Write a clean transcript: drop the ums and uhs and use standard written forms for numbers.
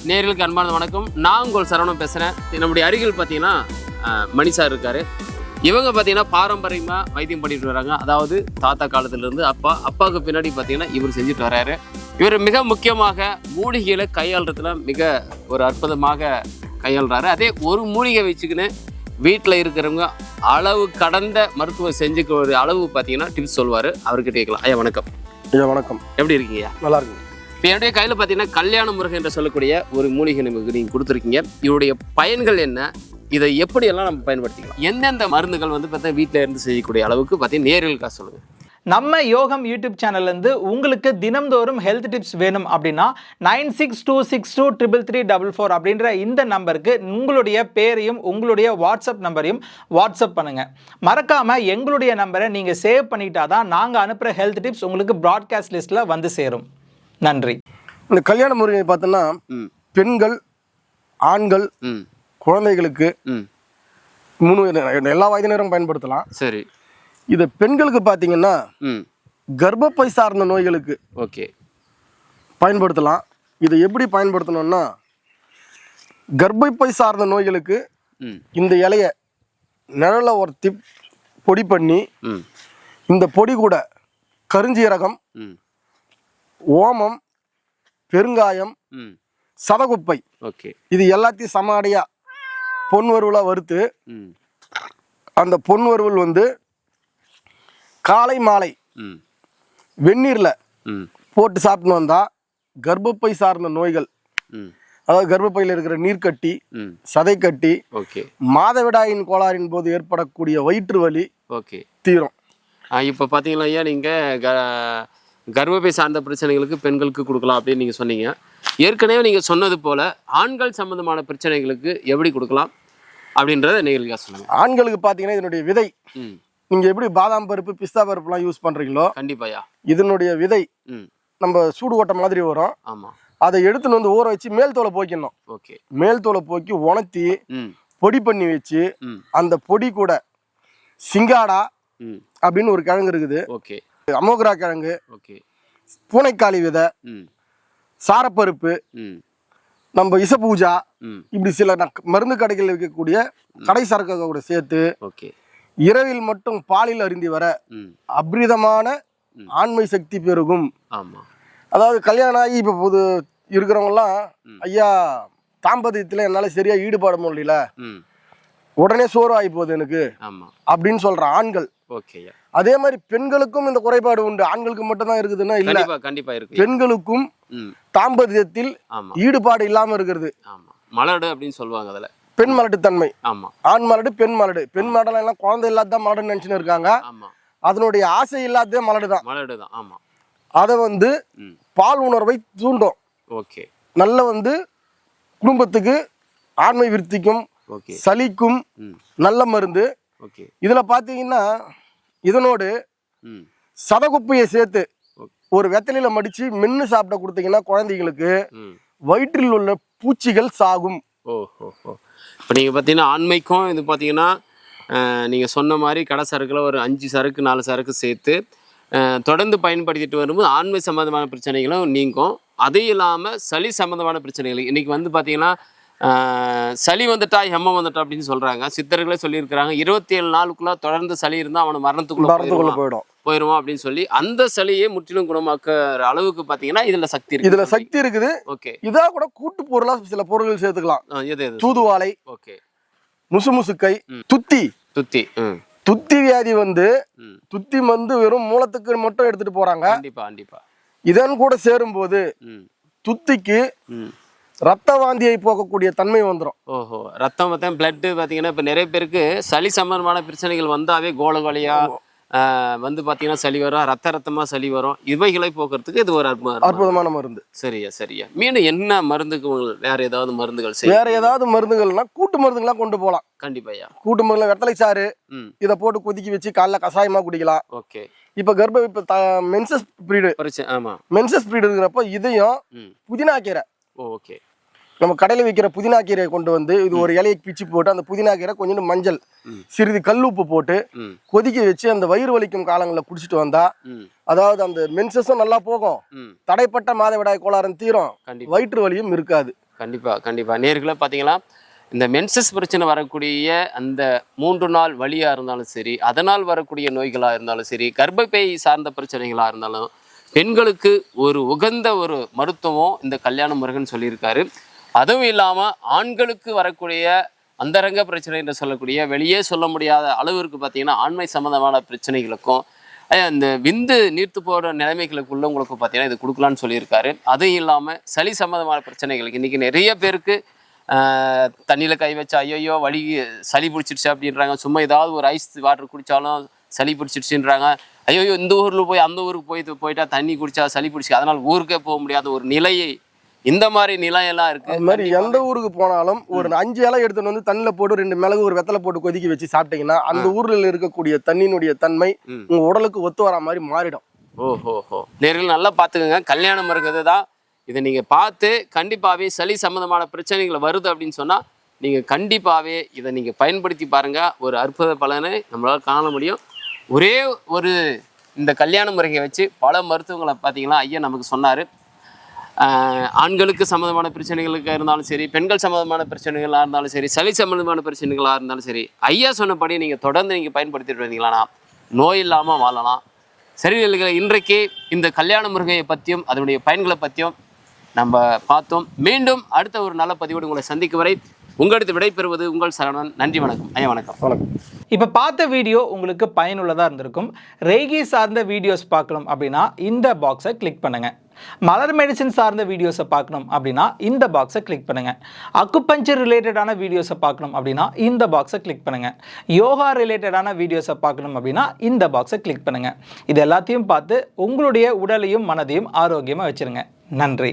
நேயர்களுக்கு அன்பான வணக்கம். நான் உங்கள் சரவணன் பேசுகிறேன். நம்முடைய அருகில் பார்த்தீங்கன்னா மணி சார் இருக்கார். இவங்க பார்த்தீங்கன்னா பாரம்பரியமாக வைத்தியம் பண்ணிட்டு வராங்க. அதாவது தாத்தா காலத்துலேருந்து அப்பாவுக்கு பின்னாடி பார்த்தீங்கன்னா இவர் செஞ்சுட்டு வர்றாரு. இவர் மிக முக்கியமாக மூலிகைகளை கையாளுறதுல மிக ஒரு அற்புதமாக கையாளுறாரு. அதே ஒரு மூலிகை வச்சுக்கின்னு வீட்டில் இருக்கிறவங்க அளவு கடந்த மருத்துவம் செஞ்சுக்க ஒரு அளவு பார்த்தீங்கன்னா டிப்ஸ் சொல்லுவார். அவர்கிட்ட கேட்கலாம். ஐயா வணக்கம். ஐயா வணக்கம். எப்படி இருக்கீங்க? நல்லா இருக்குங்க. இப்போ என்னுடைய கையில் பார்த்தீங்கன்னா கல்யாண முருகன் என்று சொல்லக்கூடிய ஒரு மூலிகை நமக்கு நீங்கள் கொடுத்துருக்கீங்க. இதோடைய பயன்கள் என்ன, இதை எப்படியெல்லாம் நம்ம பயன்படுத்திக்கலாம், எந்தெந்த மருந்துகள் வந்து பார்த்தா வீட்டில் இருந்து செய்யக்கூடிய அளவுக்கு பார்த்தீங்கன்னா நேர்களுக்காக சொல்லுங்கள். நம்ம யோகம் யூடியூப் சேனல்லேருந்து உங்களுக்கு தினம்தோறும் ஹெல்த் டிப்ஸ் வேணும் அப்படின்னா 9626233344 அப்படின்ற இந்த நம்பருக்கு உங்களுடைய பேரையும் உங்களுடைய வாட்ஸ்அப் நம்பரையும் வாட்ஸ்அப் பண்ணுங்கள். மறக்காமல் எங்களுடைய நம்பரை நீங்கள் சேவ் பண்ணிட்டா தான் நாங்கள் அனுப்புகிற ஹெல்த் டிப்ஸ் உங்களுக்கு ப்ராட்காஸ்ட் லிஸ்ட்டில் வந்து சேரும். நன்றி. இந்த கல்யாண முறையை பார்த்தோன்னா பெண்கள், ஆண்கள், குழந்தைகளுக்கு எல்லா வயதினரும் பயன்படுத்தலாம். சரி. இது பெண்களுக்கு பார்த்தீங்கன்னா கர்ப்பப்பை சார்ந்த நோய்களுக்கு ஓகே பயன்படுத்தலாம். இதை எப்படி பயன்படுத்தணும்னா, கர்ப்பப்பை சார்ந்த நோய்களுக்கு இந்த இலையை நிழல ஒருத்தி பொடி பண்ணி இந்த பொடி கூட கருஞ்சீரகம், ஓமம், பெருங்காயம், சதகுப்பை இது எல்லாத்தையும் சமாடியா பொன்வறுவலாக வறுத்து அந்த பொன்வறுவல் வந்து காலை மாலை வெந்நீரில் போட்டு சாப்பிட்டு வந்தால் கர்ப்பப்பை சார்ந்த நோய்கள், அதாவது கர்ப்பப்பையில் இருக்கிற நீர்க்கட்டி, சதைக்கட்டி, மாதவிடாயின் கோளாறின் போது ஏற்படக்கூடிய வயிற்று வலி தீரும். இப்போ பார்த்தீங்களா ஐயா, நீங்கள் கர்ப்பப்பை சார்ந்த பிரச்சனைகளுக்கு பெண்களுக்கு கொடுக்கலாம் அப்படின்னு நீங்கள் சொன்னீங்க. ஏற்கனவே நீங்கள் சொன்னது போல் ஆண்கள் சம்பந்தமான பிரச்சனைகளுக்கு எப்படி கொடுக்கலாம் அப்படின்றத நேர்களுக்காக சொல்லுங்கள். ஆண்களுக்கு பார்த்தீங்கன்னா இதனுடைய விதை நீங்கள் எப்படி பாதாம் பருப்பு, பிஸ்தா பருப்புலாம் யூஸ் பண்ணுறீங்களோ கண்டிப்பாயா இதனுடைய விதை நம்ம சூடு ஓட்ட மாதிரி வரும். ஆமாம். அதை எடுத்துன்னு வந்து ஊற வச்சு மேல் தோலை போய்க்கணும். ஓகே. மேல் தோலை போக்கி உணர்த்தி பொடி பண்ணி வச்சு அந்த பொடி கூட சிங்காடா அப்படின்னு ஒரு கிழங்கு இருக்குது. ஓகே. அமோகரா கிழங்கு, ஓகே, பூனைக்காளி விதை, சாரப்பருப்பு, நம்ம இசப்பூஜா, இப்படி சில மருந்து கடைகளில் இருக்கக்கூடிய கடை சரக்கு கூட சேர்த்து இரவில் மட்டும் பாலில் அருந்தி வர அபரிதமான ஆண்மை சக்தி பெருகும். அதாவது கல்யாணம் ஆகி இப்போ புது இருக்கிறவங்கலாம், ஐயா தாம்பத்தியத்தில் என்னால் சரியா ஈடுபாட முடியல, உடனே சோறு ஆகி போகுது எனக்கு அப்படின்னு சொல்ற ஆண்கள். அதே மாதிரி பெண்களுக்கும் இந்த குறைபாடு உண்டு. ஆண்களுக்கு மட்டும் தான் இருக்குதுன்னா இல்ல, கண்டிப்பா இருக்கு. பெண்களுக்கும் தாம்பத்தியத்தில் ஈடுபாடு இல்லாம இருக்கிறது மலடு அப்படின்னு சொல்லுவாங்க. அதுல பெண் மலட்டு தன்மை. ஆண் மலடு, பெண் மலடு. பெண் மலடெல்லாம் எல்லாம் குழந்தை இல்லாதான் மலடுன்னு நினைச்சுன்னு இருக்காங்க. அதனுடைய ஆசை இல்லாததே மலடுதான். அதை வந்து பால் உணர்வை தூண்டும். நல்ல வந்து குடும்பத்துக்கு ஆண்மை விருத்திக்கும் சளிக்கும் நல்ல மருந்து. இதுல பாத்தீங்கன்னா இதனோடு சதகுப்பையை சேர்த்து ஒரு வெத்தலையில மடிச்சு மென்னு சாப்பிட கொடுத்தீங்கன்னா குழந்தைகளுக்கு வயிற்றில் உள்ள பூச்சிகள் சாகும். இப்போ நீங்கள் பார்த்தீங்கன்னா ஆண்மைக்கும் இது பார்த்தீங்கன்னா நீங்கள் சொன்ன மாதிரி கடை சரக்குல ஒரு 5 சரக்கு 4 சரக்கு சேர்த்து தொடர்ந்து பயன்படுத்திட்டு வரும்போது ஆண்மை சம்மந்தமான பிரச்சனைகளும் நீங்கும். அது இல்லாமல் சளி சம்மந்தமான பிரச்சனைகள் இன்னைக்கு வந்து பார்த்தீங்கன்னா சளி வந்துட்டா ஹெம்மம் வந்துட்டா அப்படின்னு சொல்றாங்க. சித்தர்களே சொல்லியிருக்கிறாங்க 27 நாளுக்குள்ள தொடர்ந்து சளி இருந்தால் அவனை மரணத்துக்குள்ள போயிடுவான் அப்படின்னு சொல்லி அந்த சளியை முற்றிலும் குணமாக்குற அளவுக்கு பாத்தீங்கன்னா இதுல சக்தி இருக்கு. இதுல சக்தி இருக்குது. ஓகே. இதா கூட கூட்டு பொருளா சில பொருட்கள் சேர்த்துக்கலாம். தூதுவாளை, ஓகே, முசுமுசுக்கை, துத்தி. துத்தி வியாதி வந்து துத்தி வந்து வெறும் மூலத்துக்கு மட்டும் எடுத்துட்டு போறாங்க. இதன் கூட சேரும் போது துத்திக்கு ரத்த வாந்தியை போகக்கூடிய தன்மை வந்துடும். ரத்தம் பிளட் பார்த்தீங்கன்னா இப்போ நிறைய பேருக்கு சளி சம்பந்தமான பிரச்சனைகள் வந்தாவே கோலகோலையா வந்து பார்த்தீங்கன்னா சளி வரும், ரத்தமாக சளி வரும். இவைகளை போக்குறதுக்கு இது ஒரு அற்புதமான மருந்து. சரியா. மீண்டும் என்ன மருந்துக்கு வேற ஏதாவது மருந்துகள் வேற ஏதாவது மருந்துகள்னா கூட்டு மருந்துகள்லாம் கொண்டு போகலாம். கண்டிப்பாயா. கூட்டு மருந்து வெத்தலை சாறு இதை போட்டு கொதிக்க வச்சு காலைல கஷாயமா குடிக்கலாம். ஓகே. இப்ப மென்சஸ் பிரீடு இருக்கிறப்ப இதையும் புதினா கீரை, ஓகே, நம்ம கடையில் விற்கிற புதினா கீரையை கொண்டு வந்து இது ஒரு இலையை பிச்சு போட்டு அந்த புதினா கீரை கொஞ்சம் மஞ்சள், சிறிது கல்லுப்பு போட்டு கொதிக்க வச்சு அந்த வயிறு வலிக்கும் காலங்களில் குடிச்சிட்டு வந்தா, அதாவது அந்த மென்சஸும் நல்லா போகும், தடைப்பட்ட மாதவிடாய் கோளாறும் தீரும், வயிற்று வலியும் இருக்காது. கண்டிப்பாக நேர்களை பார்த்தீங்களா, இந்த மென்சஸ் பிரச்சனை வரக்கூடிய அந்த 3 நாள் வலியாக இருந்தாலும் சரி, அதனால் வரக்கூடிய நோய்களாக இருந்தாலும் சரி, கர்ப்பப்பை சார்ந்த பிரச்சனைகளாக இருந்தாலும் பெண்களுக்கு ஒரு உகந்த ஒரு மருத்துவம் இந்த கல்யாண முருகன் சொல்லியிருக்காரு. அதுவும் இல்லாமல் ஆண்களுக்கு வரக்கூடிய அந்தரங்க பிரச்சனை என்று சொல்லக்கூடிய வெளியே சொல்ல முடியாத அளவிற்கு பார்த்தீங்கன்னா ஆண்மை சம்மந்தமான பிரச்சனைகளுக்கும் இந்த விந்து நீர்த்து போகிற நிலைமைகளுக்கு உள்ளவங்களுக்கு பார்த்தீங்கன்னா இது கொடுக்கலான்னு சொல்லியிருக்காரு. அதுவும் இல்லாமல் சளி சம்மந்தமான பிரச்சனைகளுக்கு இன்றைக்கி நிறைய பேருக்கு தண்ணியில் கை வச்சா ஐயோ வலி சளி பிடிச்சிடுச்சு அப்படின்றாங்க. சும்மா ஏதாவது ஒரு ஐஸ் வாட்டர் குடித்தாலும் சளி பிடிச்சிடுச்சுன்றாங்க. ஐயோ இந்த ஊரில் போய் அந்த ஊருக்கு போயிட்டா தண்ணி குடித்தா சளி பிடிச்சி அதனால் ஊருக்கே போக முடியாத ஒரு நிலையை இந்த மாதிரி நிலையெல்லாம் இருக்குது. அது மாதிரி எந்த ஊருக்கு போனாலும் ஒரு 5 இலை எடுத்துன்னு வந்து தண்ணியில் போட்டு 2 மிளகு ஒரு வெத்தலை போட்டு கொதிக்க வச்சு சாப்பிட்டீங்கன்னா அந்த ஊரில் இருக்கக்கூடிய தண்ணியினுடைய தன்மை உங்கள் உடலுக்கு ஒத்து வர மாதிரி மாறிடும். ஓஹோ நேரில் நல்லா பார்த்துக்கோங்க. கல்யாணம் இருக்கிறது தான் இதை நீங்கள் பார்த்து கண்டிப்பாகவே சளி சம்மந்தமான பிரச்சனைகள் வருது அப்படின்னு சொன்னால் நீங்கள் கண்டிப்பாகவே இதை நீங்கள் பயன்படுத்தி பாருங்கள். ஒரு அற்புத பலனை நம்மளால் காண முடியும். ஒரே ஒரு இந்த கல்யாண முறையை வச்சு பல மருத்துவங்களை பார்த்தீங்கன்னா ஐயா நமக்கு சொன்னார். ஆண்களுக்கு சம்மந்தமான பிரச்சனைகளுக்காக இருந்தாலும் சரி, பெண்கள் சம்மந்தமான பிரச்சனைகளாக இருந்தாலும் சரி, சளி சம்மந்தமான பிரச்சனைகளாக இருந்தாலும் சரி, ஐயா சொன்னபடி நீங்கள் தொடர்ந்து நீங்கள் பயன்படுத்திட்டு வந்தீங்களானா நோய் இல்லாமல் வாழலாம். சரி இல்லைங்களா? இன்றைக்கு இந்த கல்யாண முருகையை பற்றியும் அதனுடைய பயன்களை பற்றியும் நம்ம பார்த்தோம். மீண்டும் அடுத்த ஒரு நல்ல பதிவோடு உங்களை சந்திக்கும் வரை உங்களுக்கு விடைபெறுவது உங்கள் சரவணன். நன்றி, வணக்கம் ஐயா. வணக்கம். இப்போ பார்த்த வீடியோ உங்களுக்கு பயனுள்ளதாக இருந்திருக்கும். ரேகி சார்ந்த வீடியோஸ் பார்க்கணும் அப்படின்னா இந்த பாக்ஸை கிளிக் பண்ணுங்கள். மலர் மெடிசின் சார்ந்த வீடியோஸை பார்க்கணும் அப்படின்னா இந்த பாக்ஸை கிளிக் பண்ணுங்கள். அக்குபஞ்சர் ரிலேட்டடான வீடியோஸை பார்க்கணும் அப்படின்னா இந்த பாக்ஸை கிளிக் பண்ணுங்கள். யோகா ரிலேட்டடான வீடியோஸை பார்க்கணும் அப்படின்னா இந்த பாக்ஸை கிளிக் பண்ணுங்கள். இது எல்லாத்தையும் பார்த்து உங்களுடைய உடலையும் மனதையும் ஆரோக்கியமாக வச்சுருங்க. நன்றி.